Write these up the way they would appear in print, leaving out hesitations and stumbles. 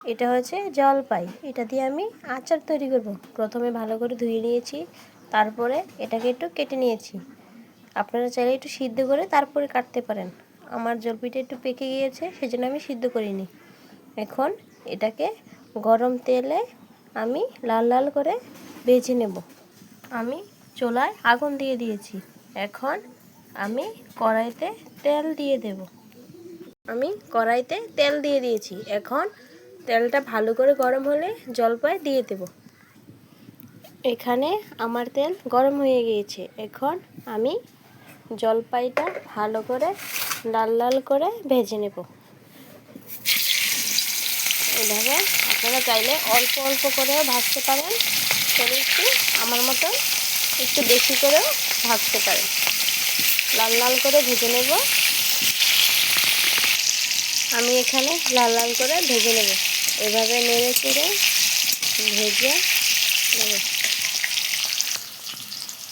এটা হচ্ছে জলপাই, এটা দিয়ে আমি আচার তৈরি করব। প্রথমে ভালো করে ধুয়ে নিয়েছি, তারপরে এটাকে একটু কেটে নিয়েছি। আপনারা চাইলে একটু সিদ্ধ করে তারপরে কাটতে পারেন। আমার জলপাইটা একটু পেকে গিয়েছে, সেজন্য আমি সিদ্ধ করিনি। এখন এটাকে গরম তেলে আমি লাল লাল করে ভেজে নেব। আমি চুলায় আগুন দিয়ে দিয়েছি। এখন আমি কড়াইতে তেল দিয়ে দেব। আমি কড়াইতে তেল দিয়ে দিয়েছি। এখন তেলটা ভালো করে গরম হলে জলপাই দিয়ে দেব। এখানে আমার তেল গরম হয়ে গিয়েছে। এখন আমি জলপাইটা ভালো করে লাল লাল করে ভেজে নেব। এভাবে আপনারা চাইলে অল্প অল্প করেও ভাজতে পারেন, তবে একটু আমার মতন একটু বেশি করেও ভাজতে পারেন। লাল লাল করে ভেজে নেব। আমি এখানে লাল লাল করে ভেজে নেব। এভাবে নেড়ে চেড়ে ভেজে নেব।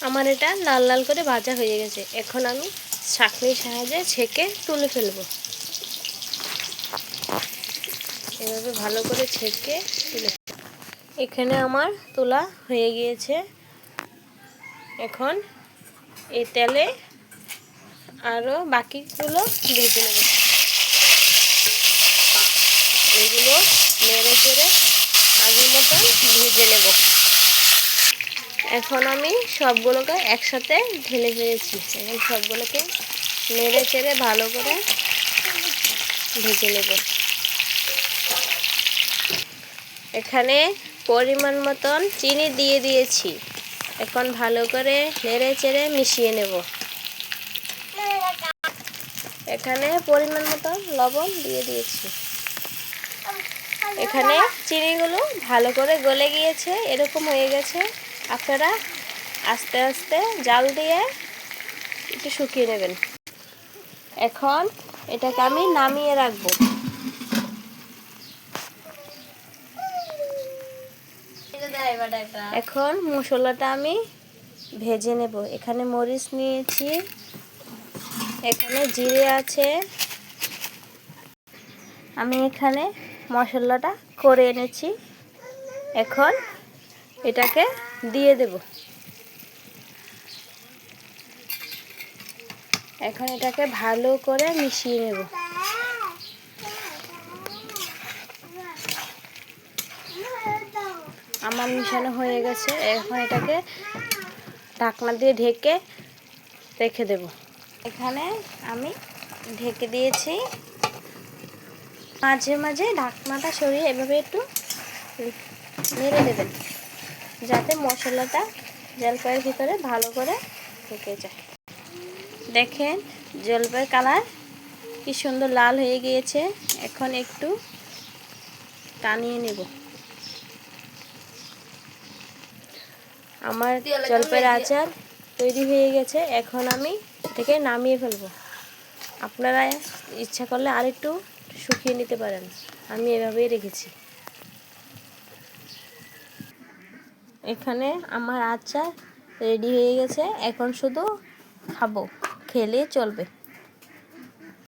আমার এটা লাল লাল করে ভাজা হয়ে গেছে। এখন আমি ছাঁকনির সাহায্যে ছেঁকে তুলে ফেলব। এভাবে ভালো করে ছেঁকে তুলে, এখানে আমার তোলা হয়ে গিয়েছে। এখন এই তেলে আরও বাকিগুলো ভেজে নেব। এগুলো নেড়ে চেড়ে আগের মতন ভেজে নেব। এখন আমি সবগুলোকে একসাথে ঢেলে ফেলেছি। এখন সবগুলোকে নেড়ে চেড়ে ভালো করে ভেজে নেব। এখানে পরিমাণ মতন চিনি দিয়ে দিয়েছি। এখন ভালো করে নেড়ে চেড়ে মিশিয়ে নেব। এখানে পরিমাণ মতন লবণ দিয়ে দিয়েছি। এখানে চিনিগুলো ভালো করে গলে গিয়েছে, এরকম হয়ে গেছে। আপনারা আস্তে আস্তে জাল দিয়ে একটু শুকিয়ে নেবেন। এখন এটাকে আমি নামিয়ে রাখবো। এখন মশলাটা আমি ভেজে নেব। এখানে মরিচ নিয়েছি, এখানে জিরে আছে। আমি এখানে মশলাটা করে এনেছি। এখন এটাকে দিয়ে দেব। এখন এটাকে ভালো করে মিশিয়ে নেব। আমার মিশানো হয়ে গেছে। এখন এটাকে ঢাকনা দিয়ে ঢেকে রেখে দেব। এখানে আমি ঢেকে দিয়েছি। মাঝে মাঝে ঢাকনাটা সরিয়ে এভাবে একটু নেড়ে দেবেন, যাতে মশলাটা জলপাইয়ের ভিতরে ভালো করে ঢুকে যায়। দেখেন জলপাইয়ের কালার কি সুন্দর লাল হয়ে গিয়েছে। এখন একটু টানিয়ে নেব। আমার জলপাইয়ের আচার তৈরি হয়ে গেছে। এখন আমি এটাকে নামিয়ে ফেলব। আপনারা ইচ্ছা করলে আরেকটু শুকিয়ে নিতে পারেন। আমি এভাবেই রেখেছি। এখানে আমার আচার রেডি হয়ে গেছে। এখন শুধু খাবো, খেলে চলবে।